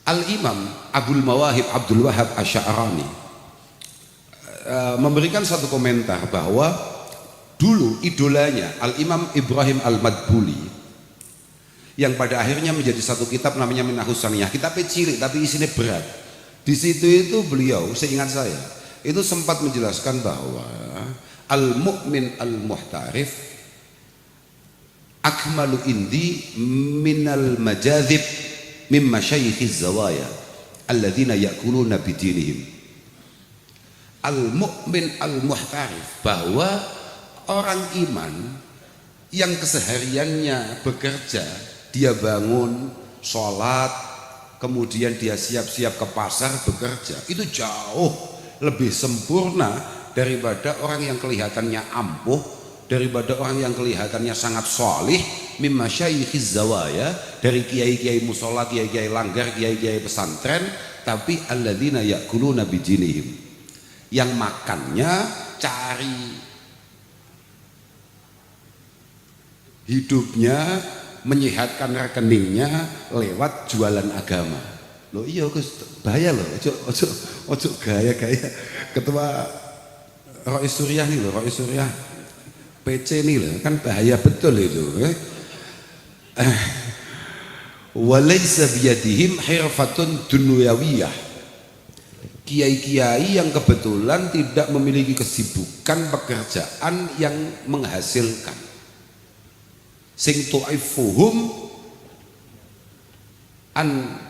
Al-Imam Abdul Mawahib Abdul Wahab Asy'arani memberikan satu komentar bahwa dulu idolanya Al-Imam Ibrahim Al-Madbuli yang pada akhirnya menjadi satu kitab namanya Minahus Saniyah. Kitabnya cilik tapi isinya berat. Di situ itu beliau, seingat saya, itu sempat menjelaskan bahwa al-mu'min al-muhtarif akmalu indi minal majadhib min masyayikhiz zawaya alladzina ya'kuluna bidinihim. Al-mu'min al-muhtarif, bahwa orang iman yang kesehariannya bekerja, dia bangun, sholat, kemudian dia siap-siap ke pasar bekerja, itu jauh lebih sempurna daripada orang yang kelihatannya ampuh, daripada orang yang kelihatannya sangat solih mimma syaikhiz zawaya, dari kiai-kiai musola, kiai-kiai langgar, kiai-kiai pesantren, tapi alladzina ya'kuluna bijinihim, yang makannya cari hidupnya, menyehatkan rekeningnya lewat jualan agama. Loh iya Gus, bahaya loh, ojo gaya-gaya ketua Rois Suriah nih loh, Rois Suriah PC nih loh, kan bahaya betul itu. Walaysa biyadihim hirfatun dunyawiyah, kiai-kiai yang kebetulan tidak memiliki kesibukan pekerjaan yang menghasilkan, sing tu'ifuhum an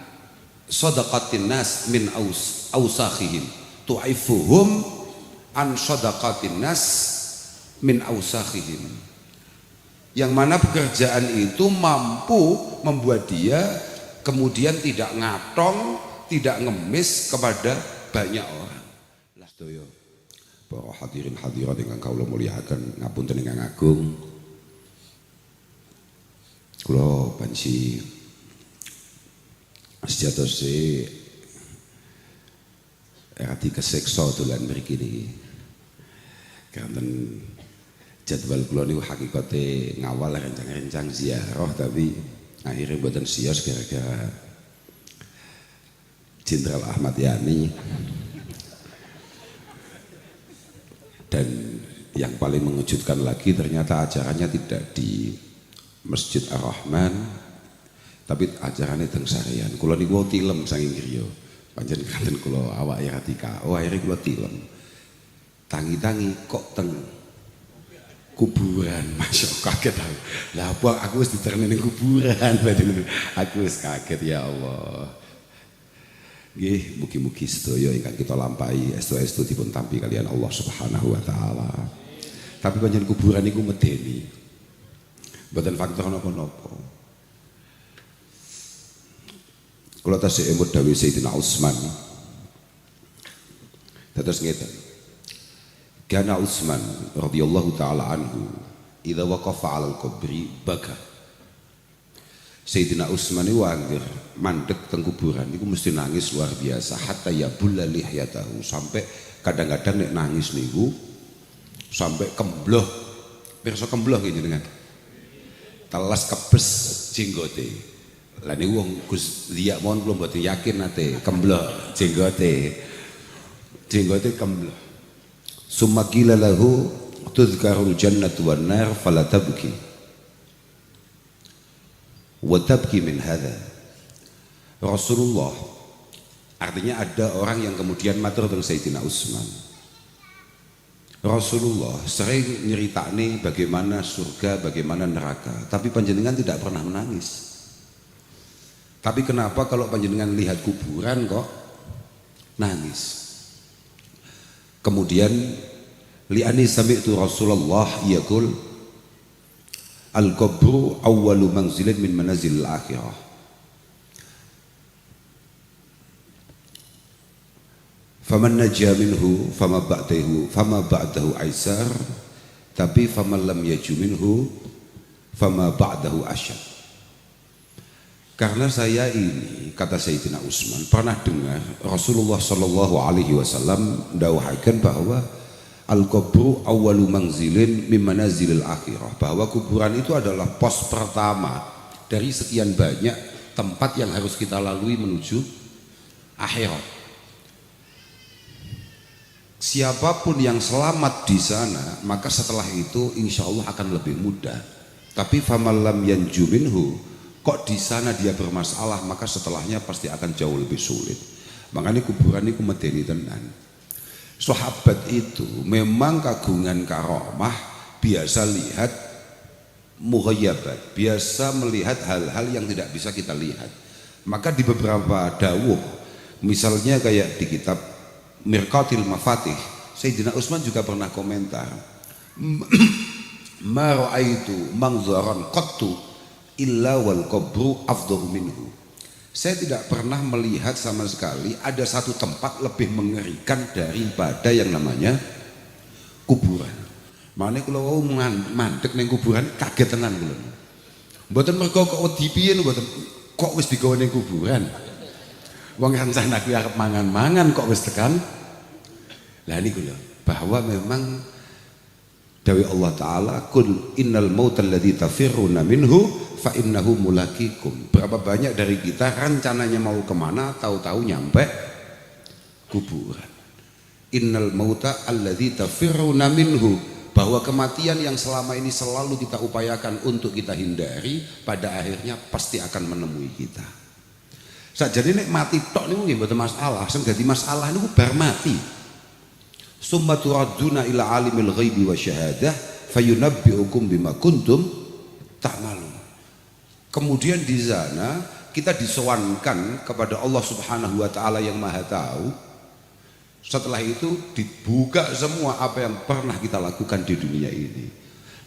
sadaqatin nas min ausakhihim, tu'ifuhum an sadaqatin nas min ausakhihim, yang mana pekerjaan itu mampu membuat dia kemudian tidak ngatong, tidak ngemis kepada banyak orang. Lah sedaya para hadirin hadirat ingkang kawula mulyakaken, ngapunten ingkang agung, kula panci sejatose ati keseksa dolan mriki niki. Kanten jadwal kula niku hakikate ngawal rencang-rencang ziarah, tapi akhirnya mboten sios gara-gara Jenderal Ahmad Yani. Dan yang paling mengejutkan lagi, ternyata acaranya tidak di Masjid Ar-Rahman, tapi acaranya teng Sarian. Kula niku tilem saking griya. Pancen kanten kula awake ati KO, akhirnya kula tilem. Tangi-tangi kok teng kuburan, masya kaget aku. Lah apa aku wis diterni ning kuburan, aku wis kaget, ya Allah. Nggih, mugi-mugi sedaya ingkang kita lampahi estu-estu dipun tampi kalian Allah Subhanahu wa taala. Tapi pancen kuburan niku medeni. Mboten faktor napa-napa. Kula tasih emut dawuh Sayyidina Utsman. Dados ngeten. Kana Utsman radhiyallahu taala anhu idza waqafa 'alal qabri baka. Sayyidina Utsman itu anggere mandek teng kuburan niku mesti nangis luar biasa, hatta yabulla lihyatahu, sampai kadang-kadang nek nangis niku sampai kembloh. Pirsa kembloh iki jenengan. Telas kebes jenggote. Lah niku wong Gus Liya mohon kula mboten yakin nate kembloh jenggote. Jenggote kembloh. Summa qila lahu tudhkarul jannatu wan nar fala tabki. Wa tabki min hadha. Rasulullah, artinya ada orang yang kemudian matur teng Sayyidina Utsman. Rasulullah sering nyeritani bagaimana surga, bagaimana neraka, tapi panjenengan tidak pernah menangis. Tapi kenapa kalau panjenengan lihat kuburan kok nangis? Kemudian li'ani sami'tu Rasulullah yaqul al-qabru awwalu manzilin min manazil al-akhirah. Faman najja minhu fama ba'dahu aisar, tapi faman lam yaju minhu fama ba'dahu asyad. Karena saya ini, kata Sayyidina Utsman, pernah dengar Rasulullah sallallahu alaihi wasallam dawuhaken bahwa al-qabru awwalu manzilin min manazilil akhirah, bahwa kuburan itu adalah pos pertama dari sekian banyak tempat yang harus kita lalui menuju akhirat. Siapapun yang selamat di sana, maka setelah itu insya Allah akan lebih mudah. Tapi famalam yanju minhu, kok di sana dia bermasalah, maka setelahnya pasti akan jauh lebih sulit. Makanya kuburan itu medeni tenan. Sahabat itu memang kagungan karomah, biasa lihat mughayyabat, biasa melihat hal-hal yang tidak bisa kita lihat. Maka di beberapa dawuh, misalnya kayak di kitab Mirqatil Mafatih, Sayyidina Utsman juga pernah komentar, ma ra'aitu manzaran qattu illa wal qabru afdhalu minhu. Saya tidak pernah melihat sama sekali ada satu tempat lebih mengerikan daripada yang namanya kuburan. Makanya kalau mandek neng kuburan kaget tenan kula. Mboten mergo kok wedi piye mboten, kok wis digawe ning kuburan. Wong rencana kuwi arep mangan-mangan kok wis tekan. Lah niku lho, bahwa memang dawuh Allah taala, "Qul innal mautal ladzi tafirruna minhu fa innahu mulaqikum." Berapa banyak dari kita rencananya mau kemana, tahu-tahu nyampe kuburan. Innal mauta alladzi tafirruna minhu, bahwa kematian yang selama ini selalu kita upayakan untuk kita hindari, pada akhirnya pasti akan menemui kita. Sajane nek mati tok niku nggih mboten masalah, sing dadi masalah niku bar mati. Summa turadduna ila alimil ghaibi wasyahadah fayunabbiukum bima kuntum ta'malun. Kemudian di sana kita disowankan kepada Allah Subhanahu wa taala yang Maha tahu. Setelah itu dibuka semua apa yang pernah kita lakukan di dunia ini.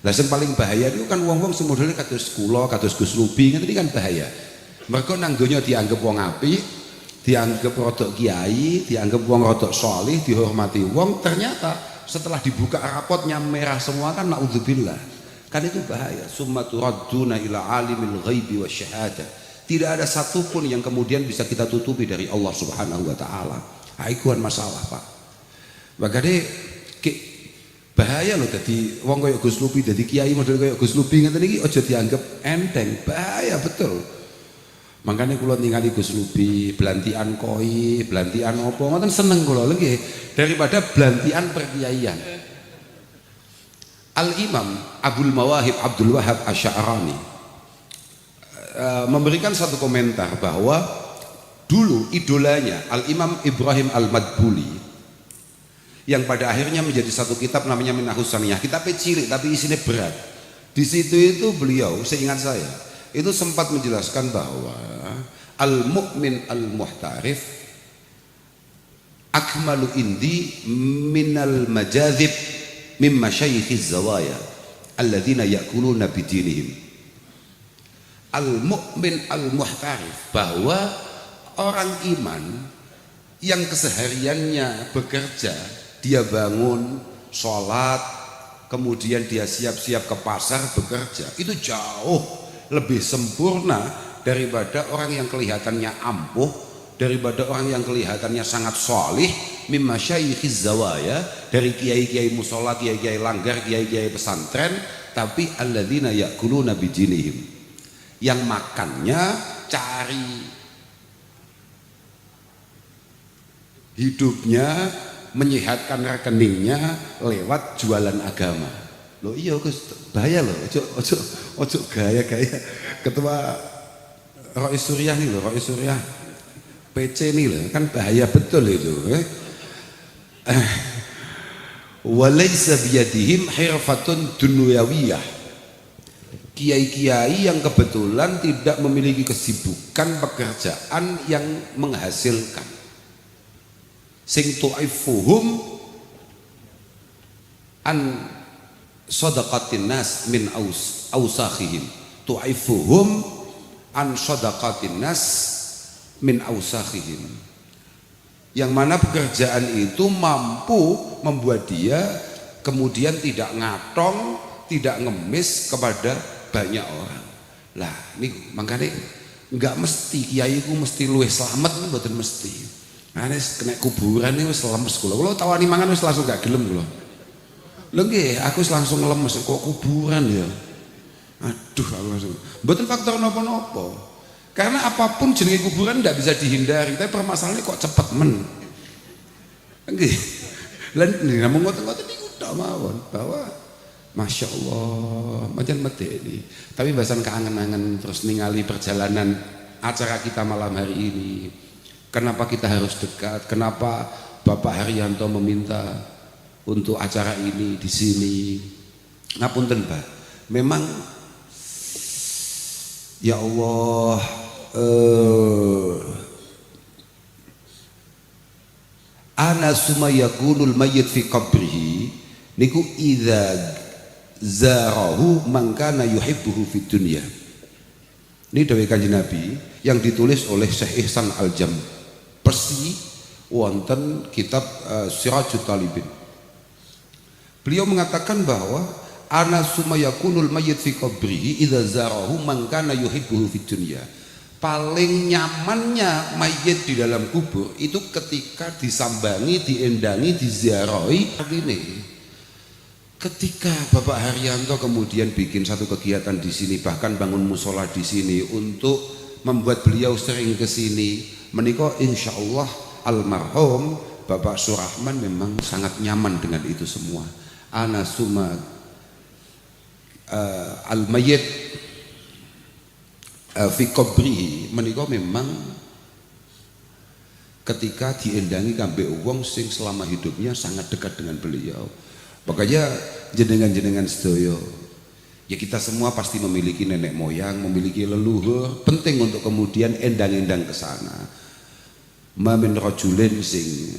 Lah sing paling bahaya itu kan wong-wong semodele kados kula, kados Gus Lubi, ngene kan bahaya. Mereka nang donya dianggap wong apik, dianggap rodok kiai, dianggap wong rodok solih, dihormati wong, ternyata setelah dibuka rapotnya merah semua kan naudzubillah. Kan itu bahaya. Summa turadduna ila alimil ghaibi wasyahadah. Tidak ada satupun yang kemudian bisa kita tutupi dari Allah Subhanahu wa taala. Haikuan masalah, Pak. Makanya bahaya loh dadi wong kaya Gus Lubi, dadi kiai model kaya Gus Lubi ngeten iki aja dianggap enteng, bahaya betul. Makanya kula ningali Gus Lubi, belantian koi, belantian opo, ngoten seneng kula nggih daripada belantian perkiaian. Al-Imam Abdul Mawahib Abdul Wahab Asy'arani memberikan satu komentar bahwa dulu idolanya Al-Imam Ibrahim Al-Madbuli yang pada akhirnya menjadi satu kitab namanya Minahus Saniyah, kitabnya cilik tapi isinya berat. Di situ itu beliau, seingat saya, itu sempat menjelaskan bahwa al-mu'min al-muhtarif akmalu indi minal majazib mimma syaikhiz zawaya alladzina ya'kuluna bidinihim. Al-mu'min al-muhtarif, bahwa orang iman yang kesehariannya bekerja, dia bangun, sholat, kemudian dia siap-siap ke pasar bekerja, itu jauh lebih sempurna daripada orang yang kelihatannya ampuh, daripada orang yang kelihatannya sangat solih, mimma syaikhiz zawaya, dari kiai-kiai musola, kiai-kiai langgar, kiai-kiai pesantren, tapi alladzina ya'kuluna bijinihim, yang makannya cari hidupnya, menyehatkan rekeningnya lewat jualan agama. Loh iya Gus, bahaya loh, ojo gaya-gaya ketua Rois Suriah nih loh, Rois Suriah PC nih loh, kan bahaya betul itu. Walaysa biyadihim hirfatun dunyawiyah, kiai-kiai yang kebetulan tidak memiliki kesibukan pekerjaan yang menghasilkan, sing tu'ifuhum an sadaqatin nas min ausakhihim, tu'ifuhum an sadaqatin nas min ausakhihim, yang mana pekerjaan itu mampu membuat dia kemudian tidak ngatong, tidak ngemis kepada banyak orang. Lah ini makanya nggak mesti kiai ku mesti luwih selamat, mboten mesti. Ane kena kuburan ini wis lemes kula. Kula tawani mangan wis langsung gak gelem kula. Lho nggih, aku wis langsung lemes kok kuburan ya. Aduh, aku langsung. Mboten faktor napa-napa. Karena apapun jenenge kuburan tidak bisa dihindari, tapi permasalahannya kok cepet men. Nggih. Lan namung ngoten-ngoten niku tok mawon bahwa Masya Allah, macam medeni. Tapi bahasan keangen-angen terus ningali perjalanan acara kita malam hari ini. Kenapa kita harus dekat? Kenapa Bapak Haryanto meminta untuk acara ini di sini? Ngapunten, Pak. Memang ya Allah, ana summa yakunul mayyit fi qabrihi niku idza zarahu man kana yuhibbuhu fid dunya. Ini dawuh Kanjeng Nabi yang ditulis oleh Syekh Ihsan Al-Jam Persi wonten kitab Sirajut Talibin. Beliau mengatakan bahwa ana summa yakunul mayyit fi qabrihi idza zarahu man kana yuhibbuhu fid dunya. Paling nyamannya mayit di dalam kubur itu ketika disambangi, diendangi, diziarahi. Begini, ketika Bapak Haryanto kemudian bikin satu kegiatan di sini, bahkan bangun musola di sini untuk membuat beliau sering ke sini, menika insya Allah almarhum Bapak Surahman memang sangat nyaman dengan itu semua. Ana summa al-mayyit fi qabrihi menika memang ketika diendangi kambe wong sing selama hidupnya sangat dekat dengan beliau. Makanya jenengan-jenengan sedaya, ya kita semua pasti memiliki nenek moyang, memiliki leluhur, penting untuk kemudian endang-endang ke sana. Ma min rajulin sing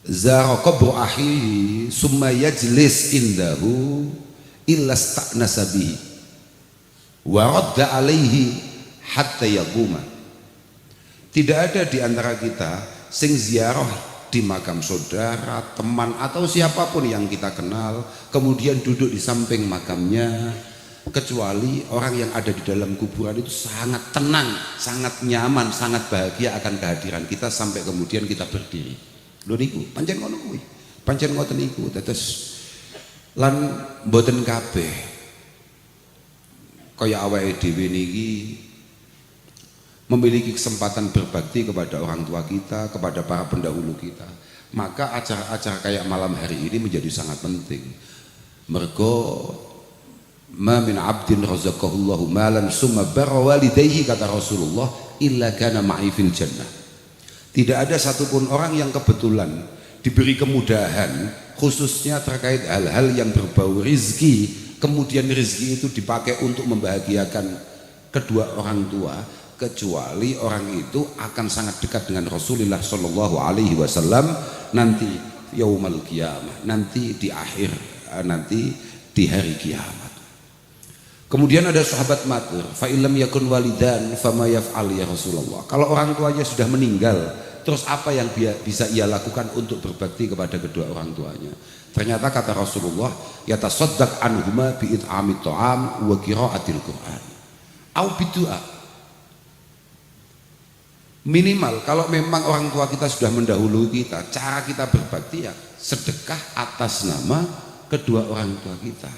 zara qabr akhihi summa yajlis indahu illa sta'nasa bihi wa radda alaihi hatta yaquma. Tidak ada di antara kita sing ziarah di makam saudara, teman atau siapapun yang kita kenal kemudian duduk di samping makamnya, kecuali orang yang ada di dalam kuburan itu sangat tenang, sangat nyaman, sangat bahagia akan kehadiran kita sampai kemudian kita berdiri. Lho niku pancen ngono kuwi. Pancen ngoten niku. Tetes lan mboten kabeh kaya awake dhewe niki memiliki kesempatan berbakti kepada orang tua kita, kepada para pendahulu kita. Maka acara-acara kayak malam hari ini menjadi sangat penting. Mergo ma min 'abdin razaqahullahu malan summa barra walidayhi kata Rasulullah illa kana ma'i fil jannah. Tidak ada satupun orang yang kebetulan diberi kemudahan khususnya terkait hal-hal yang berbau rizki, kemudian rezeki itu dipakai untuk membahagiakan kedua orang tua, kecuali orang itu akan sangat dekat dengan Rasulullah Shallallahu Alaihi Wasallam nanti yaumal qiyamah, nanti di akhir, nanti di hari kiamat. Kemudian ada sahabat matur, fa illam yakun walidan fama yaf'al ya Rasulullah. Kalau orang tuanya sudah meninggal, terus apa yang bisa ia lakukan untuk berbakti kepada kedua orang tuanya? Ternyata kata Rasulullah, yatasaddaq anhuma bi it'amit ta'am wa qiraatil Qur'an. Au bidu'a. Minimal kalau memang orang tua kita sudah mendahului kita, cara kita berbakti ya sedekah atas nama kedua orang tua kita.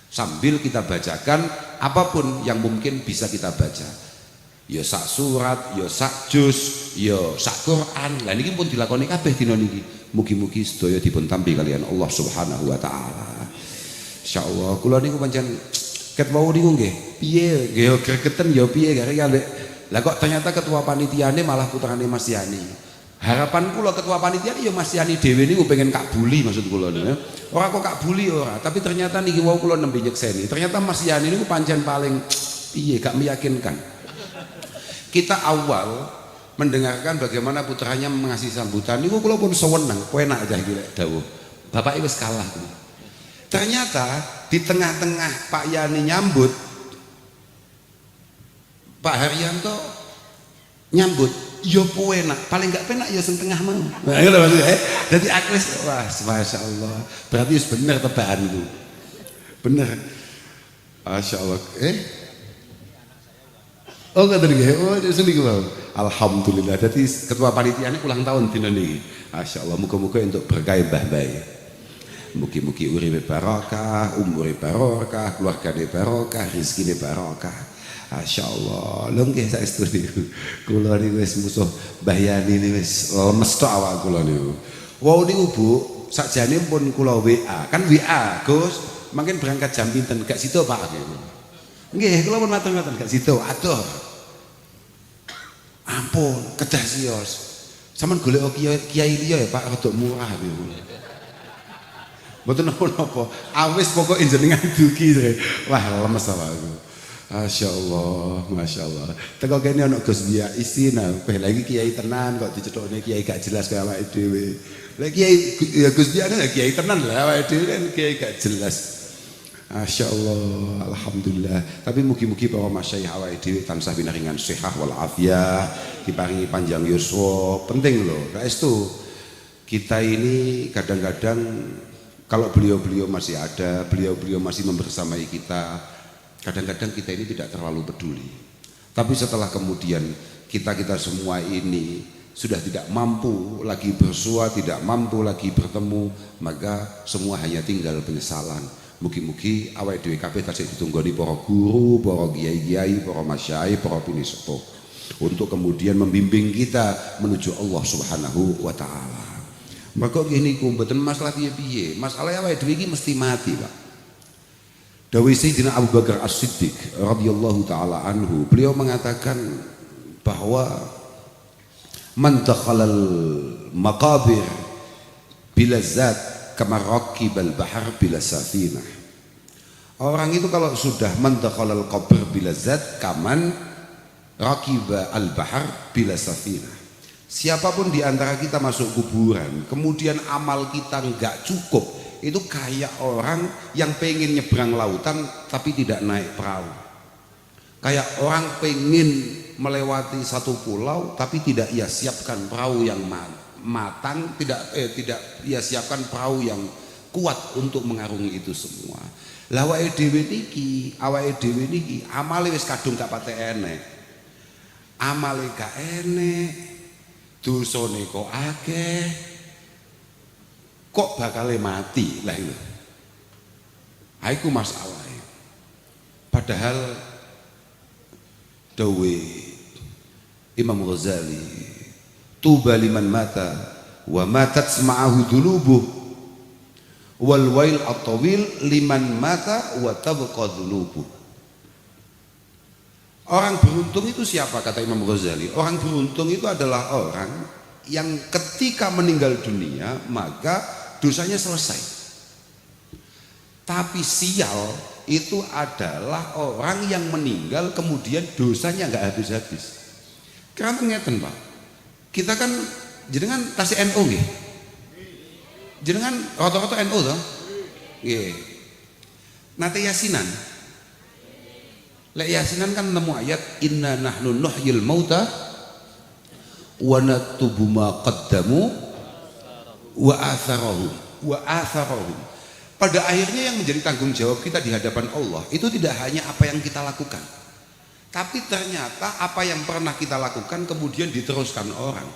Sambil kita bacakan apapun yang mungkin bisa kita baca. Ya sak surat, ya sak juz, ya sak Quran. Lah niki pun dilakoni kabeh dina niki. Mugi-mugi sedaya dipun tampi kalian Allah Subhanahu wa taala. Insyaallah kula niku pancen ket wau niku nggih. Piye nggih gregeten ya piye garek. Lah kok ternyata ketua panitiane malah putrane Mas Yani. Harapan kula ketua panitiane ya Mas Yani dhewe niku pengen Kak Buli maksud kula niku. Ora kok Kak Buli ora, tapi ternyata niki wau kula nembe nyekseni. Ternyata Mas Yani niku pancen paling piye gak meyakinkan. Kita awal mendengarkan bagaimana putranya mengasih sambutan niku kula pun sewenang, penak aja iki lek dawuh. Bapake wis kalah. Ternyata di tengah-tengah Pak Yani nyambut, Pak Haryanto nyambut, yo penak, paling gak penak ya sing tengah mau. Nah, ngono maksudnya. Dadi aklis wah masyaallah. Berarti wis bener tebakanku. Bener. Masyaallah. Oh ngoten nggih. Oh sing niku wae. Alhamdulillah. Jadi ketua panitia ini ulang tahun dina niki. Masyaallah, muga-muga untuk berkah mbah-mbah. Mugi-mugi uripe barokah, umure barokah, keluargane barokah, rezekine barokah. Masya Allah, lho nggih saestu niku. Kula niku wis musuh Mbah Yani niku wis lemes tok awak kula niku. Wow niku Bu, sakjane pun kula WA, kan WA, Gus, mungkin berangkat jam pinten? Gak situ Pak gitu. Nggih, kula pun matur-matur gak situ. Aduh. Ampun, kedah sios. Sampeyan golek kiai liya ya Pak, rada murah niku. Mboten napa-napa. Awis pokok jenengan dugi. Wah, lemes awakku. Masya Allah, Masya Allah. Teko kene ana Gus Biya isi nah, lagi kiai tenan kok dicethukne kiai gak jelas kaya awake dhewe. Lah kiai ya Gus Biya kiai tenan lah awake dhewe kan kiai gak jelas. Masya Allah, alhamdulillah. Tapi mugi-mugi para masyayikh awake dhewe tansah pinaringan sehat wal afiah, diparingi panjang yuswa. Penting loh, saestu. Kita ini kadang-kadang kalau beliau-beliau masih ada, beliau-beliau masih membersamai kita, kadang-kadang kita ini tidak terlalu peduli. Tapi setelah kemudian kita semua ini sudah tidak mampu lagi bersua, tidak mampu lagi bertemu, maka semua hanya tinggal penyesalan. Mugi-mugi awake dhewe kabeh tasih ditunggoni para guru, para kiai-kiai, para masyayikh, para pinisepuh untuk kemudian membimbing kita menuju Allah Subhanahu wa taala. Maka gini ku mboten masalah piye-piye, masalah awake dhewe iki mesti mati, Pak. Dawai Sayyidina Abu Bakar As-Siddiq radhiyallahu taala anhu, beliau mengatakan bahwa man dakhalal maqabir bila zat kama raqibal bahar bila safinah. Orang itu kalau sudah man dakhalal qabr bila zat kaman raqiba al bahar bila safinah. Siapapun di antara kita masuk kuburan, kemudian amal kita enggak cukup, itu kayak orang yang pengen nyebrang lautan tapi tidak naik perahu. Kayak orang pengen melewati satu pulau tapi tidak ia siapkan perahu yang matang, tidak ia siapkan perahu yang kuat untuk mengarungi itu semua. Lah awake dhewe niki amale wis kadung gak patek enek. Amale gak enek, dosane kok akeh. Kok bakal mati lah itu. Iku masalahnya. Padahal dawe Imam Ghazali, tuba liman mata wa matat ma'ahu dulubuh wal wail at-tawil liman mata wa tabqa dulubuh. Orang beruntung itu siapa kata Imam Ghazali? Orang beruntung itu adalah orang yang ketika meninggal dunia maka dosanya selesai. Tapi sial itu adalah orang yang meninggal kemudian dosanya nggak habis-habis. Karena ngeten Pak, kita kan jenengan tasih NU nggih. Jenengan rata-rata NU toh? Nggih. Nate yasinan. Lek yasinan kan nemu ayat inna nahnu nuhyil mauta wa natubu ma qaddamu wa atharahum. Pada akhirnya yang menjadi tanggung jawab kita di hadapan Allah itu tidak hanya apa yang kita lakukan, tapi ternyata apa yang pernah kita lakukan kemudian diteruskan orang.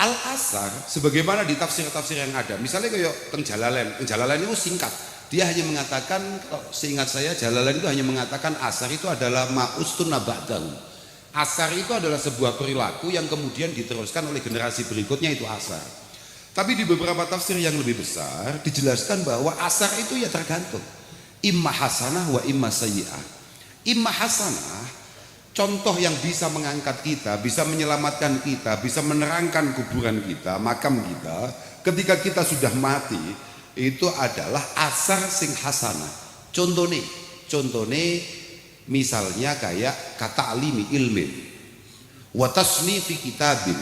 Al-Asar sebagaimana di tafsir-tafsir yang ada, misalnya kayak Jalalain itu singkat, dia hanya mengatakan, seingat saya Jalalain itu hanya mengatakan asar itu adalah ma'ustun ba'dahu. Asar itu adalah sebuah perilaku yang kemudian diteruskan oleh generasi berikutnya, itu asar. Tapi di beberapa tafsir yang lebih besar dijelaskan bahwa asar itu ya tergantung imma hasanah wa imma sayyi'ah. Imma hasanah, contoh yang bisa mengangkat kita, bisa menyelamatkan kita, bisa menerangkan kuburan kita, makam kita ketika kita sudah mati, itu adalah asar sing hasanah. Contone misalnya kayak kata alimi ilmin wa tasnifi kitabin,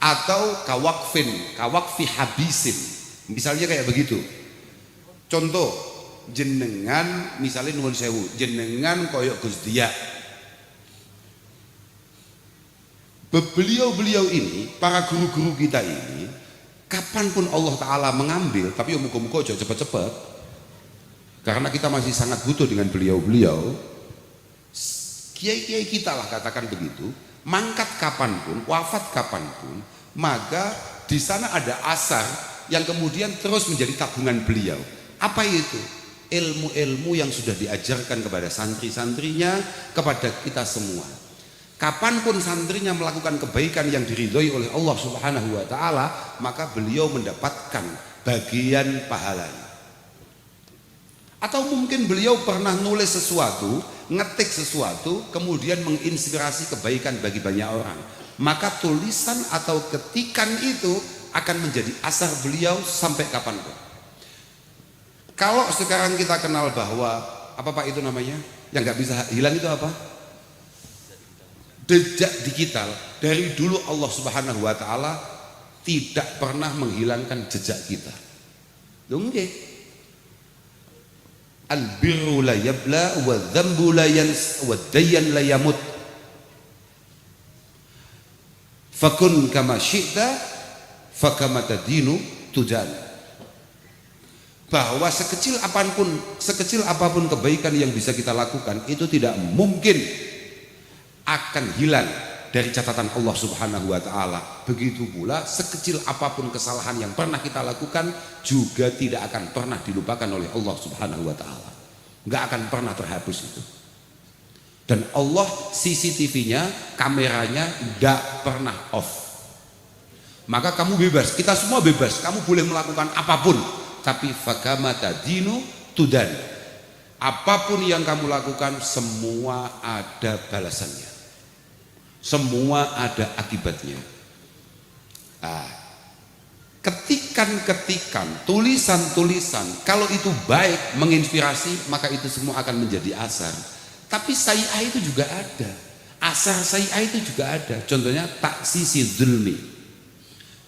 atau kawakfi habisin, misalnya kayak begitu. Contoh jenengan misalnya nuwun sewu, jenengan koyok Gus Dia. Beliau ini, para guru-guru kita ini, kapanpun Allah Ta'ala mengambil, tapi muka-muka aja cepet-cepet, karena kita masih sangat butuh dengan beliau-beliau. Kiai-kiai kita lah katakan begitu, mangkat kapanpun, wafat kapanpun, maka di di sana ada asar yang kemudian terus menjadi tabungan beliau. Apa itu? ilmu-ilmu yang sudah diajarkan kepada santri-santrinya, kepada kita semua. Kapanpun santrinya melakukan kebaikan yang diridhoi oleh Allah Subhanahu wa taala, maka beliau mendapatkan bagian pahalanya. Atau mungkin beliau pernah nulis sesuatu, ngetik sesuatu, kemudian menginspirasi kebaikan bagi banyak orang, maka tulisan atau ketikan itu akan menjadi asar beliau sampai kapanpun. Kalau sekarang kita kenal bahwa apa Pak itu namanya, yang nggak bisa hilang itu apa? Jejak digital. Dari dulu Allah Subhanahu wa taala tidak pernah menghilangkan jejak kita. Nggih. Al-birru la yabla wa dzambu la yans wa dayyan la yamut. Fakun kama syi'ta fakama tadinu tujan. Bahwa sekecil apapun kebaikan yang bisa kita lakukan itu tidak mungkin akan hilang dari catatan Allah Subhanahu wa taala. Begitu pula sekecil apapun kesalahan yang pernah kita lakukan juga tidak akan pernah dilupakan oleh Allah Subhanahu wa taala. Enggak akan pernah terhapus itu. Dan Allah CCTV-nya, kameranya enggak pernah off. Maka kamu bebas, kita semua bebas. Kamu boleh melakukan apapun, tapi fakamata dinu tudan. Apapun yang kamu lakukan semua ada balasannya. Semua ada akibatnya. Ketikan-ketikan, tulisan-tulisan, kalau itu baik, menginspirasi, maka itu semua akan menjadi asar. Tapi sayi'ah itu juga ada. Asar sayi'ah itu juga ada. Contohnya taksisi zulmi,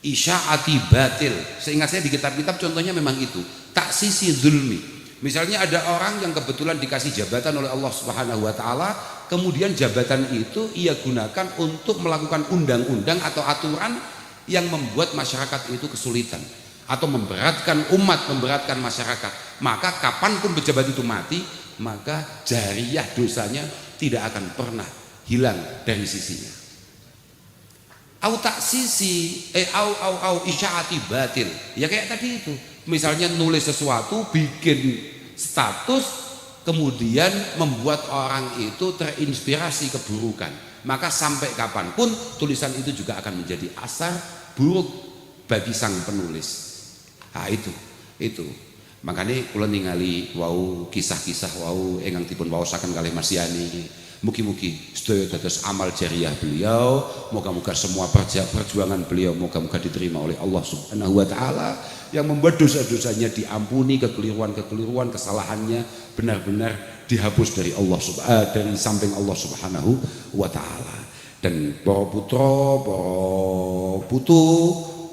isya'ati batil. Seingat saya di kitab-kitab contohnya memang itu, taksisi zulmi. Misalnya ada orang yang kebetulan dikasih jabatan oleh Allah Subhanahu wa taala, kemudian jabatan itu ia gunakan untuk melakukan undang-undang atau aturan yang membuat masyarakat itu kesulitan atau memberatkan umat, memberatkan masyarakat. Maka kapanpun pejabat itu mati, maka jariyah dosanya tidak akan pernah hilang dari sisinya. Au taksisi au isya'ati batil. Ya kayak tadi itu. Misalnya nulis sesuatu, bikin status, kemudian membuat orang itu terinspirasi keburukan, maka sampai kapanpun tulisan itu juga akan menjadi asar buruk bagi sang penulis. Nah itu makanya kula ningali wau kisah-kisah wau ingkang dipun waosaken kalih Mas Yani. Mugi-mugi sedaya dados amal jariah beliau, moga-moga semua perjuangan beliau moga-moga diterima oleh Allah Subhanahu wa taala, yang membuat dosa-dosanya diampuni, kekeliruan-kekeliruan, kesalahannya benar-benar dihapus dari Allah dari samping Allah Subhanahu wa taala. Dan para putra, para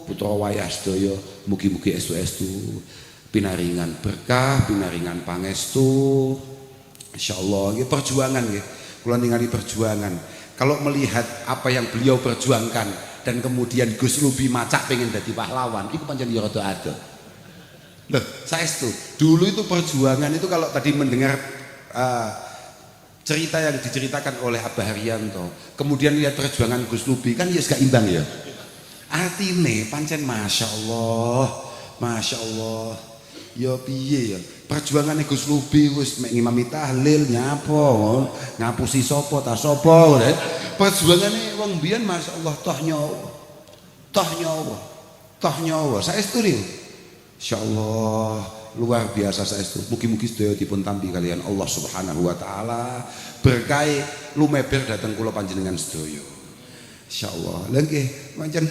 putra wayah sedaya mugi-mugi estu-estu pinaringan berkah, pinaringan pangestu. Insyaallah nggih perjuangan nggih. Kula ningali perjuangan. Kalau melihat apa yang beliau perjuangkan dan kemudian Gus Lubi macak pengen jadi pahlawan, itu pancen ya rada ada. Loh, saestu. Dulu itu perjuangan itu kalau tadi mendengar cerita yang diceritakan oleh Abah Haryanto, kemudian lihat perjuangan Gus Lubi kan ya gak imbang ya. Artine pancen masya Allah. Ya piye ya? Perjuangane Gus Lubi wis mek ngimami tahlil nyapo, ngapusi sapa ta sapa. Perjuangane wong mbiyen masyaallah toh nyawa. Saestu niku. Insyaallah luar biasa saestu. Mugi-mugi sedaya dipun tampi kalian Allah Subhanahu wa taala. Berkah lumeber dhateng kula panjenengan sedaya. Insyaallah. Lha nggih pancen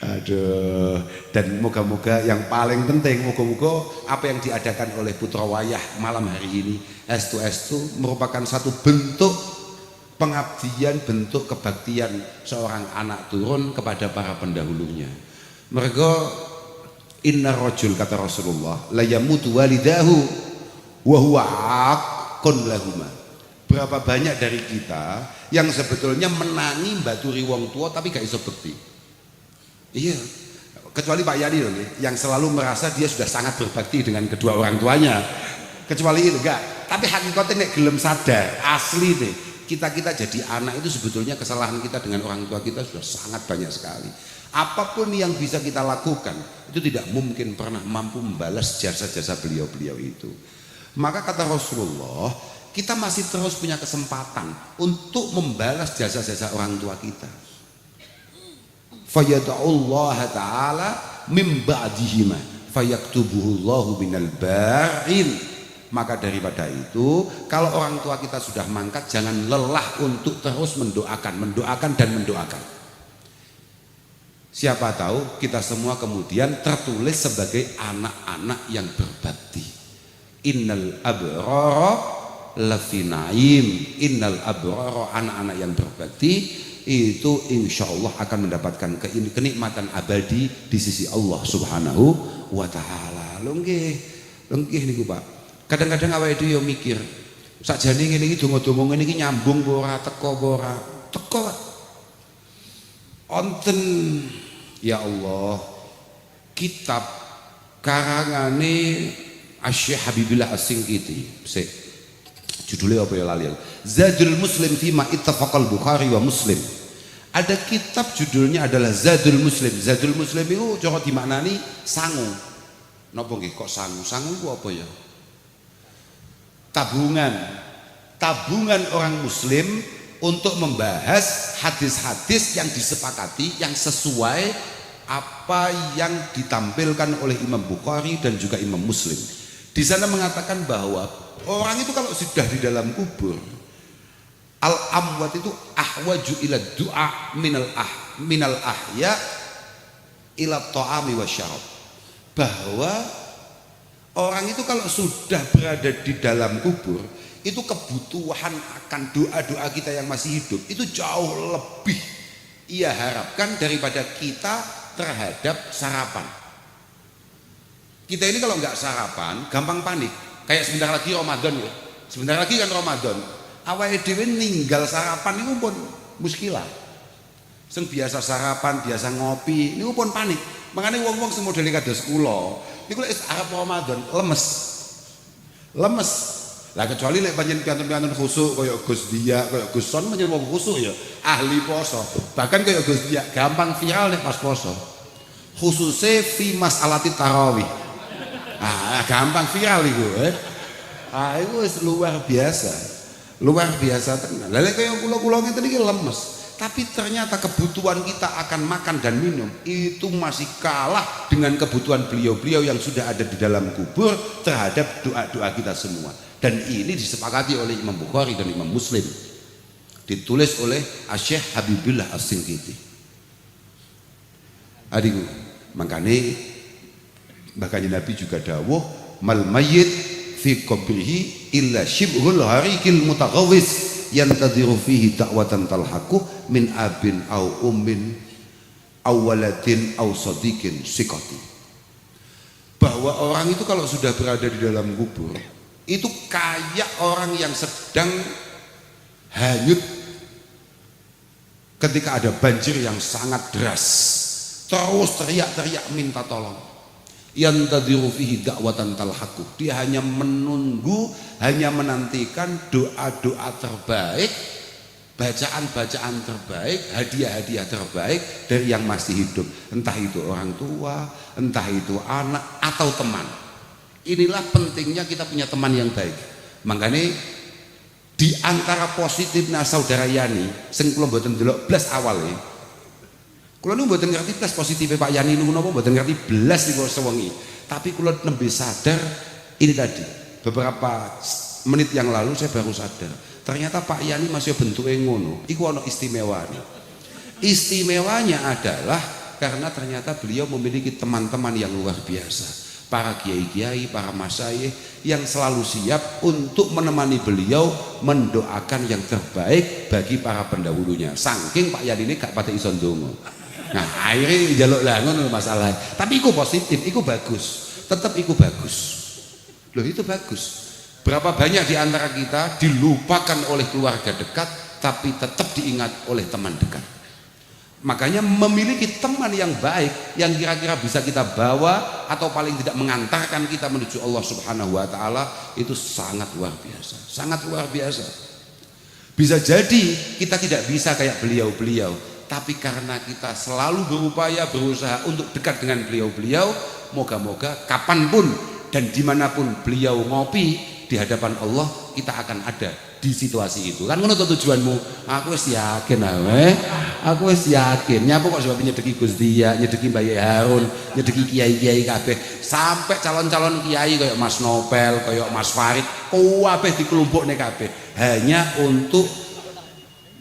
aduh, dan moga-moga yang paling penting, moga-moga apa yang diadakan oleh Putra Wayah malam hari ini estu merupakan satu bentuk pengabdian, bentuk kebaktian seorang anak turun kepada para pendahulunya. Mereka inna rajul, kata Rasulullah, la yamutu walidahu wa huwa aqon lahuma. Berapa banyak dari kita yang sebetulnya menangi baturi wong tua tapi gak iso bekti. Iya, kecuali Pak Yani loh, yang selalu merasa dia sudah sangat berbakti dengan kedua orang tuanya. Kecuali itu enggak. Tapi hakikatnya nek gelem sadar, asli nih, kita jadi anak itu sebetulnya kesalahan kita dengan orang tua kita sudah sangat banyak sekali. Apapun yang bisa kita lakukan itu tidak mungkin pernah mampu membalas jasa-jasa beliau-beliau itu. Maka kata Rasulullah, kita masih terus punya kesempatan untuk membalas jasa-jasa orang tua kita. Fayada'ullah ta'ala min ba'dihima fayaktubuhullahu minal ba'in. Maka daripada itu, kalau orang tua kita sudah mangkat, jangan lelah untuk terus mendoakan dan mendoakan. Siapa tahu kita semua kemudian tertulis sebagai anak-anak yang berbakti. Innal abrara lafi naim. Innal abrara, anak-anak yang berbakti itu insya Allah akan mendapatkan kenikmatan abadi di sisi Allah Subhanahu wa ta'ala. Longgih niku Pak. Kadang-kadang awake dhewe yo mikir, sakjane ngene iki donga-donga ngene iki nyambung ora teko ora? Teko. Onten ya Allah kitab karangane Asy-Syaikh Habibillah As-Singkiti. Judulnya apa ya lali? Zadul Muslim fima ittafaqal Bukhari wa Muslim. Ada kitab judulnya adalah Zadul Muslim. Zadul Muslim itu cara dimaknani sangu. Napa nggih kok sangu? Sangu itu apa ya? Tabungan orang muslim untuk membahas hadis-hadis yang disepakati, yang sesuai apa yang ditampilkan oleh Imam Bukhari dan juga Imam Muslim. Di sana mengatakan bahwa orang itu kalau sudah di dalam kubur, al-amwat itu ahwaju ila du'a minal ahya ila ta'ami wa syarab. Bahwa orang itu kalau sudah berada di dalam kubur, itu kebutuhan akan doa-doa kita yang masih hidup itu jauh lebih ia harapkan daripada kita terhadap sarapan. Kita ini kalau nggak sarapan gampang panik. Kayak sebentar lagi Ramadan ya. Sebentar lagi kan Ramadan. Awake dhewe ninggal sarapan itu pun muskilah. Sing biasa sarapan, biasa ngopi, niku pun panik. Makanya wong-wong sing modele kados kula, niku lek arep Ramadan lemes. Lah kecuali lek panjenengan piantun-piantun khusuk kaya Gus Dia, kaya Gus Son panjenengan wong khusuk ya, ahli poso. Bahkan kaya Gus Dia gampang viral nek pas poso. Khususe fi masalati tarawih. Gampang viral iku, itu wis luar biasa. Luar biasa tenan. Lah lek kaya kula-kula ngeten iki lemes. Tapi ternyata kebutuhan kita akan makan dan minum itu masih kalah dengan kebutuhan beliau-beliau yang sudah ada di dalam kubur terhadap doa-doa kita semua. Dan ini disepakati oleh Imam Bukhari dan Imam Muslim, ditulis oleh Asy-Syaikh Habibillah As-Singkiti. Adiku, makanya bahkan Nabi juga dawuh mal mayyit fi qabrihi illa shibhul harikil mutaghawwis yantadhiru fihi da'watan talhaqu min abin au ummin au waladin au sadiqin siqati. Bahwa orang itu kalau sudah berada di dalam kubur itu kayak orang yang sedang hanyut ketika ada banjir yang sangat deras, terus teriak-teriak minta tolong. Yantadhiru fihi da'watan talhaqu, dia hanya menunggu, hanya menantikan doa-doa terbaik, bacaan-bacaan terbaik, hadiah-hadiah terbaik dari yang masih hidup, entah itu orang tua, entah itu anak atau teman. Inilah pentingnya kita punya teman yang baik. Makanya di antara positifnya saudara Yani sing kula mboten delok blas awale, kula niku mboten ngerti blas positif Pak Yani niku napa, mboten ngerti blas niku sewengi. Tapi kula nembe sadar ini tadi. Beberapa menit yang lalu saya baru sadar. Ternyata Pak Yani masih bentuknya ngono. Iku ana istimewanya. Istimewanya adalah karena ternyata beliau memiliki teman-teman yang luar biasa. Para kiai-kiai, para masyayikh yang selalu siap untuk menemani beliau mendoakan yang terbaik bagi para pendahulunya. Saking Pak Yani ini gak pati iso ndonga. Nah akhirnya jaluk langun masalah. Tapi itu positif, itu bagus. Tetap itu bagus. Loh itu bagus. Berapa banyak di antara kita dilupakan oleh keluarga dekat, tapi tetap diingat oleh teman dekat. Makanya memiliki teman yang baik, yang kira-kira bisa kita bawa atau paling tidak mengantarkan kita menuju Allah Subhanahu wa Ta'ala, itu sangat luar biasa. Sangat luar biasa. Bisa jadi kita tidak bisa kayak beliau-beliau, tapi karena kita selalu berupaya berusaha untuk dekat dengan beliau-beliau, moga-moga kapanpun dan dimanapun beliau ngopi di hadapan Allah, kita akan ada di situasi itu. Kan ngono tujuanmu. Aku wis yakin aku wis yakin. Nyapa kok sebab nyedeki Gus Dia, nyedeki Mbah Harun, nyedeki kiai-kiai kabeh, sampai calon-calon kiai kayak Mas Nopel, kayak Mas Farid, kabeh dikelompokne kabeh hanya untuk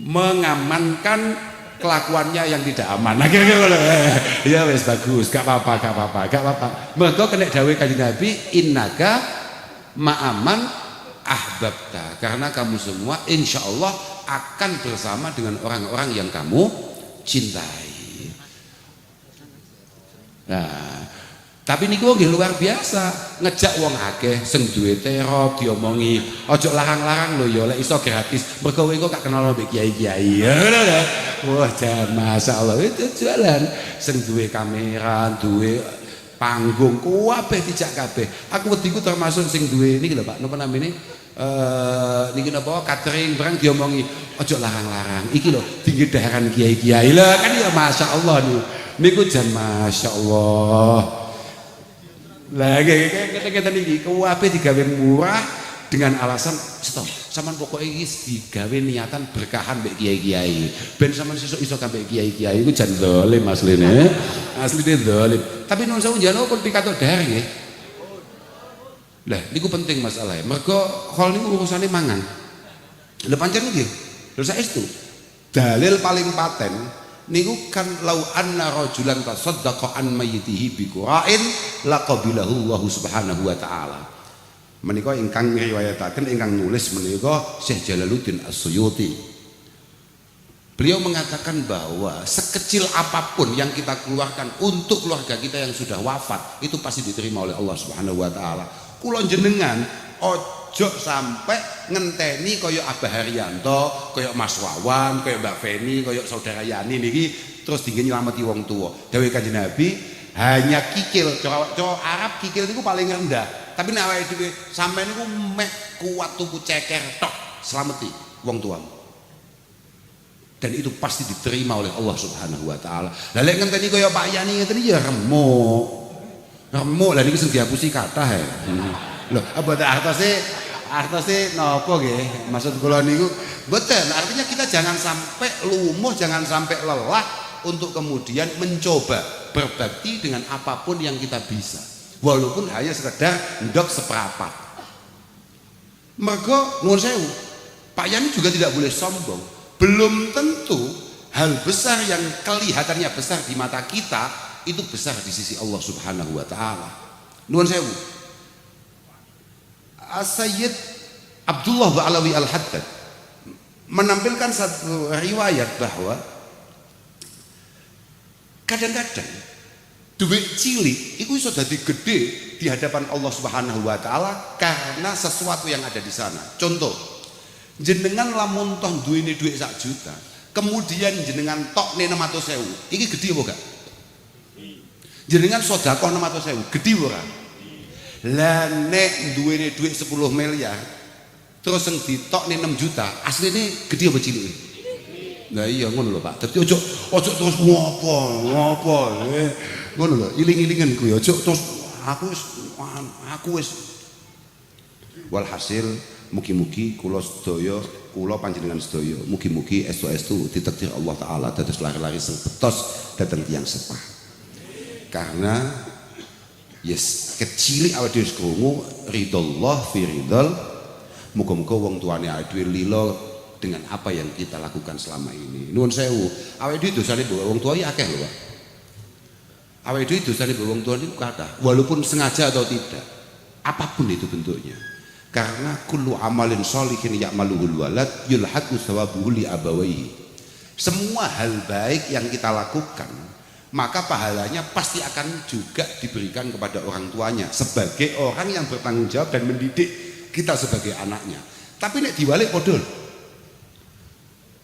mengamankan kelakuannya yang tidak aman. Nah, kira-kira ya wis bagus, gak apa-apa. Mergo kena dawuh Kanjeng Nabi, innaka ma'aman ahbabta, karena kamu semua insya Allah akan bersama dengan orang-orang yang kamu cintai. Nah, tapi niku nggih luar biasa, ngejak wong akeh sing duwe terop diomongi, ojo larang-larang lho ya lek iso gratis. Mergo kowe kok gak kenal mbek kiai-kiai. Wah, jan masyaallah itu jalan sing duwe kamera, duwe panggung kabeh dijak kabeh. Aku wediku termasuk sing duwe niki lho Pak, napa namine? Niki napa catering barang diomongi, ojo larang-larang. Iki lho tinggi daharan kiai-kiai. Lah kan ya masyaallah niku jan masyaallah. Lah kata niki kabeh digawe murah dengan alasan stop. Saman pokoknya iki digawe niatan berkahan mbek kiai-kiai. Ben sampean sesuk iso kambek kiai-kiai iku jan zalim asline. Asline zalim. Tapi nun sewu jane pun pikatuk dahar nggih. Lah niku penting masalahnya. Mergo hal niku urusane mangan. Lha pancen nggih. Lha saestu. Dalil paling paten niku kan lau anna rajulan tasaddaqa an mayyitihi bi qura'in laqabilahu Allah Subhanahu wa taala. Menika ingkang ngriwayataken, ingkang nulis menika Syekh Jalaluddin As-Suyuti. Beliau mengatakan bahwa sekecil apapun yang kita keluarkan untuk keluarga kita yang sudah wafat itu pasti diterima oleh Allah Subhanahu wa taala. Kula jenengan ojo sampai ngenteni kaya Abah Haryanto, kaya Mas Wawan, kaya Mbak Feni, kaya Saudara Yani niki terus dingin nyelamati wong tua. Dawuh Kanjeng Nabi, hanya kikil, cowok Arab kikil niku paling rendah. Tapi nek awake dhewe sampeyan niku meh kuat tuku ceker tok, selameti wong tuamu. Dan itu pasti diterima oleh Allah Subhanahu wa taala. Lah lek ngenteni kaya Pak Yani ngeten ya remuk. Remuk lah niki sing dihapusi kathah ya. Loh, apa artose napa nggih? Maksud kula niku mboten, artinya kita jangan sampai lumuh, jangan sampai lelah untuk kemudian mencoba berbakti dengan apapun yang kita bisa. Walaupun hanya sekedar ndok seprapat. Mergo nuwun sewu, Pak Yani juga tidak boleh sombong. Belum tentu hal besar yang kelihatannya besar di mata kita itu besar di sisi Allah Subhanahu wa taala. Nuwun sewu. As-Sayyid Abdullah Ba'alawi Al-Haddad menampilkan satu riwayat bahwa kadang-kadang duit cilik itu bisa jadi gede di hadapan Allah Subhanahu wa taala karena sesuatu yang ada di sana. Contoh, jenengan lamun toh duwene duit 1 juta, kemudian jenengan tokne 600.000, iki gede apa gak? Jenengan sedekah 600.000, gede ora? Lah nek duwene duit 10 miliar terus sing ditokne 6 juta, asline gede apa cilik? Nah iya ngono lho Pak. Dadi ojo terus ngopo ngono lho, iling-ilingan ku ya ojo terus aku wis walhasil mugi-mugi kula sedaya, kula panjenengan sedaya mugi-mugi estu-estu ditakdir Allah taala dados lari-lari sing betos dhateng tiyang sepah. Karena yes kecilik awake dhewe krungu ridallah fi ridal, muga-muga wong tuane awake dhewe lila dengan apa yang kita lakukan selama ini. Nuwun sewu, awake dhewe dosane mbok wong tua ya akeh lho Pak. Awake dhewe dosane mbok wong tua niku kathah, walaupun sengaja atau tidak. Apapun itu bentuknya. Karena kullu amalin sholihin ya'maluhul walad yulhaqu thawabuhu li abawayhi. Semua hal baik yang kita lakukan, maka pahalanya pasti akan juga diberikan kepada orang tuanya sebagai orang yang bertanggung jawab dan mendidik kita sebagai anaknya. Tapi nek diwalik podol,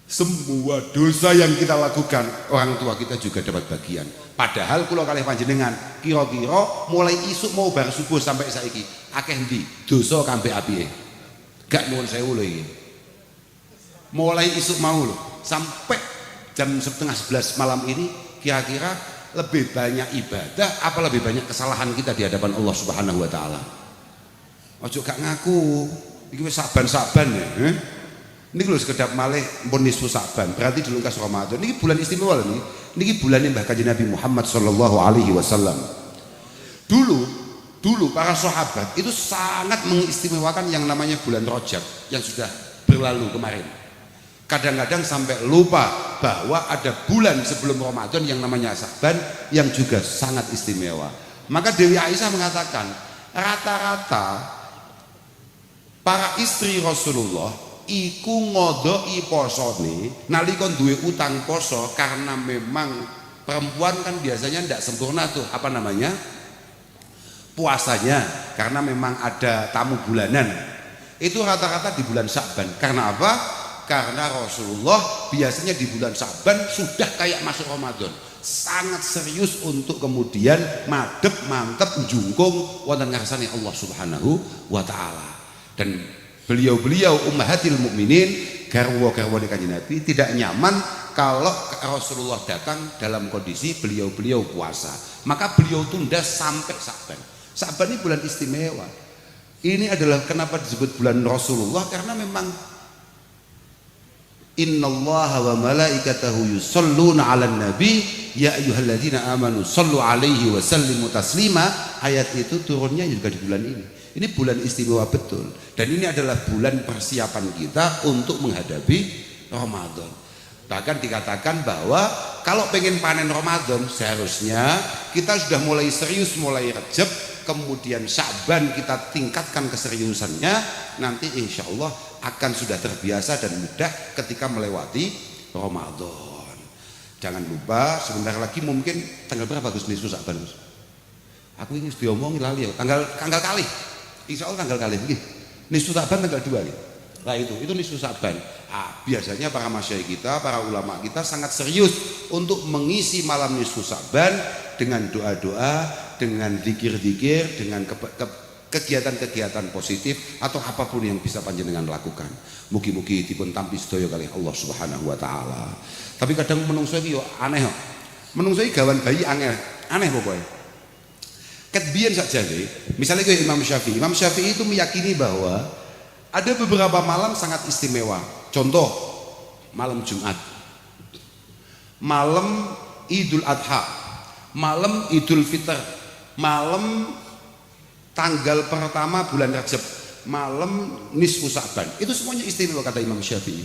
semua dosa yang kita lakukan orang tua kita juga dapat bagian. Padahal kula kalih panjenengan kira-kira mulai isuk mau bar subuh sampai saiki akeh ndi dosa kambe apike? Gak nuwun sewu lho iki. mulai isuk mau loh sampai jam setengah 11 malam ini, kira-kira lebih banyak ibadah apa lebih banyak kesalahan kita di hadapan Allah Subhanahu wa taala? Ojo gak ngaku iki wis saban-saban ya. Ini lho sekedap malih pun nisfu Sa'ban, berarti dilungkas Ramadan. Ini bulan istimewa loh nih. Ini bulan yang Kanjeng Nabi Muhammad sallallahu alaihi wasallam. Dulu para sahabat itu sangat mengistimewakan yang namanya bulan Rajab yang sudah berlalu kemarin. Kadang-kadang sampai lupa bahwa ada bulan sebelum Ramadan yang namanya Sa'ban yang juga sangat istimewa. Maka Dewi Aisyah mengatakan, rata-rata para istri Rasulullah iku ngodoi posone nalika duwe utang poso, karena memang perempuan kan biasanya tidak sempurna tuh apa namanya puasanya, karena memang ada tamu bulanan. Itu rata-rata di bulan Sa'ban. Karena apa? Karena Rasulullah biasanya di bulan Sa'ban sudah kayak masuk Ramadan, sangat serius untuk kemudian madep mantep jungkung wonten ngarsane Allah Subhanahu wa taala. Dan beliau-beliau ummahatil mukminin, garwa-garwane Kanjeng Nabi tidak nyaman kalau Rasulullah datang dalam kondisi beliau-beliau puasa. Maka beliau tunda sampai Sa'ban. Sa'ban ini bulan istimewa. Ini adalah kenapa disebut bulan Rasulullah, karena memang innallaha wa malaikatahu yusholluna 'alan nabi ya ayyuhalladzina amanu shallu 'alaihi wa sallimu taslima. Ayat itu turunnya juga di bulan ini. Ini bulan istimewa betul, dan ini adalah bulan persiapan kita untuk menghadapi Ramadan. Bahkan dikatakan bahwa kalau pengen panen Ramadan seharusnya kita sudah mulai serius, mulai Rajab, kemudian Sya'ban kita tingkatkan keseriusannya, nanti insya Allah akan sudah terbiasa dan mudah ketika melewati Ramadan. Jangan lupa sebentar lagi mungkin tanggal berapa Gus nisfu Sya'ban? Aku ini sudah diomongin lali ya, tanggal kali. Insya Allah tanggal kali ini nisfu Sa'ban tanggal 2 gitu. Nah itu nisfu Sa'ban. Biasanya para masyayikh kita, para ulama kita sangat serius untuk mengisi malam nisfu Sa'ban dengan doa-doa, dengan zikir-zikir, dengan kegiatan-kegiatan positif atau apapun yang bisa panjenengan lakukan. Mugi-mugi dipun tampi sedaya kali Allah Subhanahu wa taala. Tapi kadang menungso iki yo aneh kok. Menungso iki gawan bayi aneh pokoknya. Ketbian saja nih, misalnya kayak Imam Syafi'i itu meyakini bahwa ada beberapa malam sangat istimewa. Contoh, malam Jumat, malam Idul Adha, malam Idul Fitr, malam tanggal pertama bulan Rajab, malam nisfu Sa'ban. Itu semuanya istimewa kata Imam Syafi'i.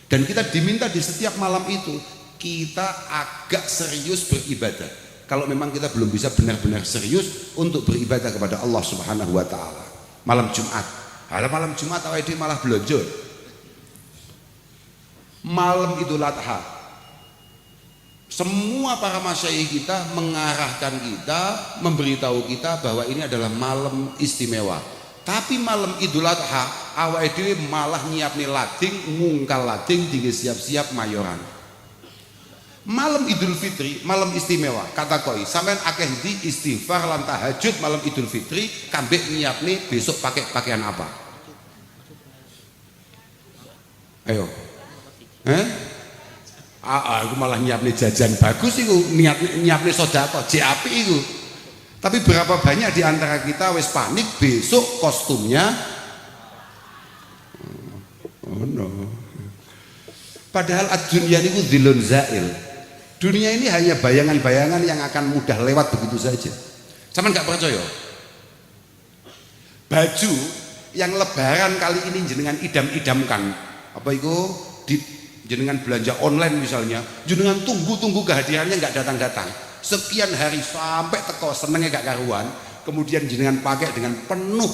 Dan kita diminta di setiap malam itu kita agak serius beribadah. Kalau memang kita belum bisa benar-benar serius untuk beribadah kepada Allah Subhanahu wa taala. Malam Jumat. Malam Jumat awake dhewe malah blonjo. Malam Idul Adha. Semua para masyayikh kita mengarahkan kita, memberitahu kita bahwa ini adalah malam istimewa. Tapi malam Idul Adha awake dhewe malah nyiapne lading, ngungkal lading tinggi siap-siap mayoran. Malam Idul Fitri, malam istimewa. Kata koi, sampean akeh di istighfar lan tahajud malam Idul Fitri, kambek nyiapne besok pakai pakaian apa? Ayo. Aku malah nyiapne jajan bagus iku, nyiapne sedekah, jek apik iku. Tapi berapa banyak di antara kita wis panik besok kostumnya no. Padahal ad-dunya niku dzilun zail. Dunia ini hanya bayangan-bayangan yang akan mudah lewat begitu saja. Cuman nggak percaya. Baju yang lebaran kali ini jenengan idam-idamkan, apa itu di jenengan belanja online misalnya, jenengan tunggu-tunggu kehadirannya nggak datang-datang. Sekian hari sampai teko senengnya gak karuan, kemudian jenengan pakai dengan penuh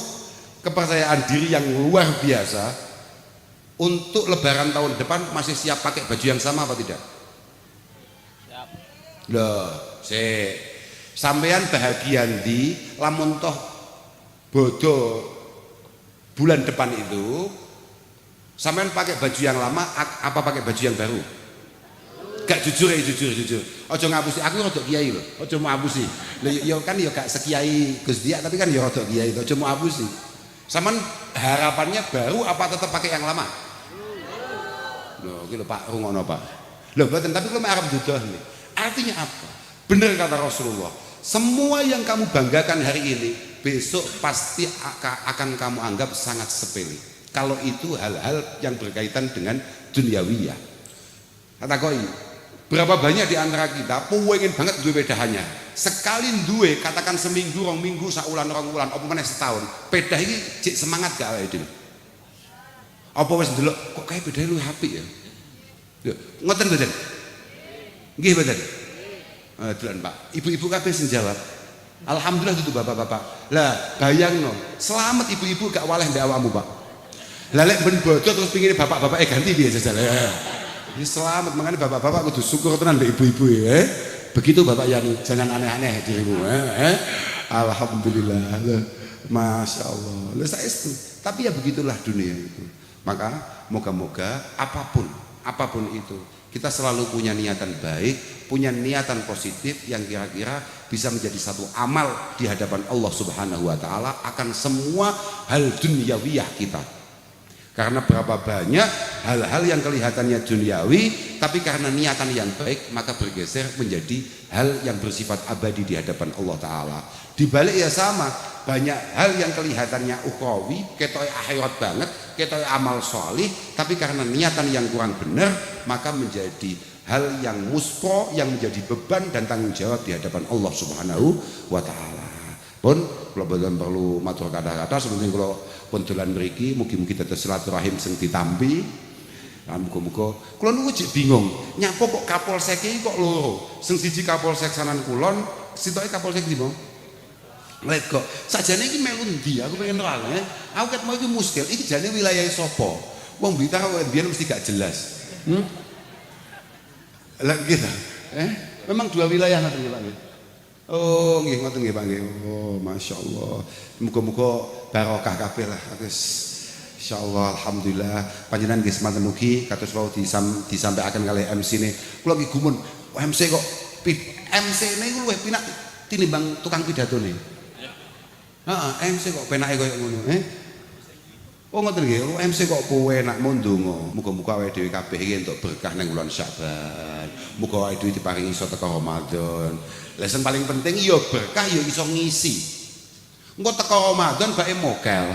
kepercayaan diri yang luar biasa. Untuk lebaran tahun depan masih siap pakai baju yang sama apa tidak? Loh, sampean bahagian di lamun toh bodoh bulan depan itu sampean pakai baju yang lama apa pakai baju yang baru? Gak jujur ya, jujur. Ojo ngapusi, aku rodok kiai loh. Ojo mau ngapusi. Ya kan ya gak sekiai Gus Dia, tapi kan ya rodok kiai. Ojo mau ngapusi. Sampean harapannya baru apa tetap pakai yang lama? Loh, iki lho Pak, rungono Pak. Loh, mboten, tapi kalau arep duduh nih. Artinya apa? Benar kata Rasulullah. Semua yang kamu banggakan hari ini, besok pasti akan kamu anggap sangat sepele. Kalau itu hal-hal yang berkaitan dengan duniawiyah. Kata koi, berapa banyak di antara kita pengen banget duwe pedahanya. Sekali duwe, katakan seminggu, rong minggu, saulan, rong wulan, apa meneh setahun. Pedah ini cek semangat gak awake dhewe. Apa wis ndelok kok kayak pedahe luwih apik ya. Yo, ngoten mboten? Nggih mboten. Delan Pak. Ibu-ibu kabeh sing jawab. Alhamdulillah itu bapak-bapak. Lah, bayangno, selamat ibu-ibu gak waleh mbek awakmu, Pak. Lah lek ben bodoh terus pingine bapak-bapak ganti piye jajal. Ya selamat, makanya bapak-bapak kudu syukur tenan mbek ibu-ibu ya. Begitu Bapak Yani, jangan aneh-aneh dirimu. Alhamdulillah. Masya Allah. Lah saestu. Tapi ya begitulah dunia itu. Maka moga-moga apapun itu, kita selalu punya niatan baik, punya niatan positif yang kira-kira bisa menjadi satu amal di hadapan Allah Subhanahu wa taala akan semua hal duniawiyah kita. Karena berapa banyak hal-hal yang kelihatannya duniawi, tapi karena niatan yang baik maka bergeser menjadi hal yang bersifat abadi di hadapan Allah Ta'ala. Di balik ya sama, banyak hal yang kelihatannya ukhrawi, ketoy akhirat banget, ketoy amal sholih, tapi karena niatan yang kurang benar maka menjadi hal yang muspro, yang menjadi beban dan tanggung jawab di hadapan Allah Subhanahu wa Ta'ala. Pun kalau boten perlu matur kata-kata, sementing kalau pun dolan mriki mugi-mugi dados silaturahim sing ditampi. Muga-muga kula niku jek bingung, nyapa kok Kapolsek iki kok loro. Sing siji Kapolsek Sanan Kulon, sitoke Kapolsek ndi, Bang? Lek kok sajane iki melu ndi? Aku pengen roh. Aku ket mau iki muskil, iki jane wilayah sapa? Wong Blitar kok biyen mesti gak jelas. Lah gitu. Memang dua wilayah ngoten Pak. Oh nggih ngoten nggih Pak nggih. Oh masyaallah. Muga-muga barokah kabeh lah. Wis insyaallah alhamdulillah panjenengan nggih semanten ugi kados wau disampaikan kalih MC ne. Kula nggih gumun MC kok MC ne iku luwih pinak tinimbang tukang pidatone. Heeh, MC kok penake koyo ngono, Oh ngoten nggih, MC kok penak mau ndonga. Muga-muga awake dhewe kabeh iki entuk berkah nang bulan Syaban. Muga awake dhewe diparingi iso teko Ramadan. Lah sing paling penting ya berkah ya iso ngisi. Engko teko Ramadan bae mokel.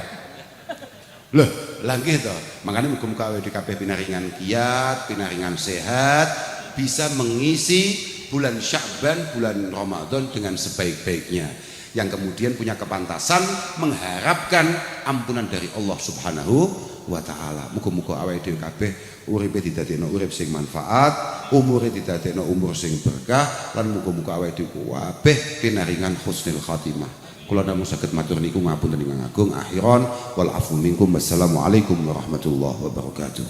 Loh, lah nggih to. Makane muga-muga awake dhewe kabeh pinaringan kiat, pinaringan sehat, bisa mengisi bulan Syaban, bulan Ramadan dengan sebaik-baiknya. Yang kemudian punya kepantasan mengharapkan ampunan dari Allah Subhanahu wa taala. Muga-muga awake dhewe kabeh uripe didadekno urip sing manfaat, umure didadekno umur sing berkah, lan muga-muga awake dhewe kabeh pinaringan husnul khatimah. Kula namung saged matur niku ngapunten ingkang agung akhiron wal afu minkum. Wassalamualaikum warahmatullahi wabarakatuh.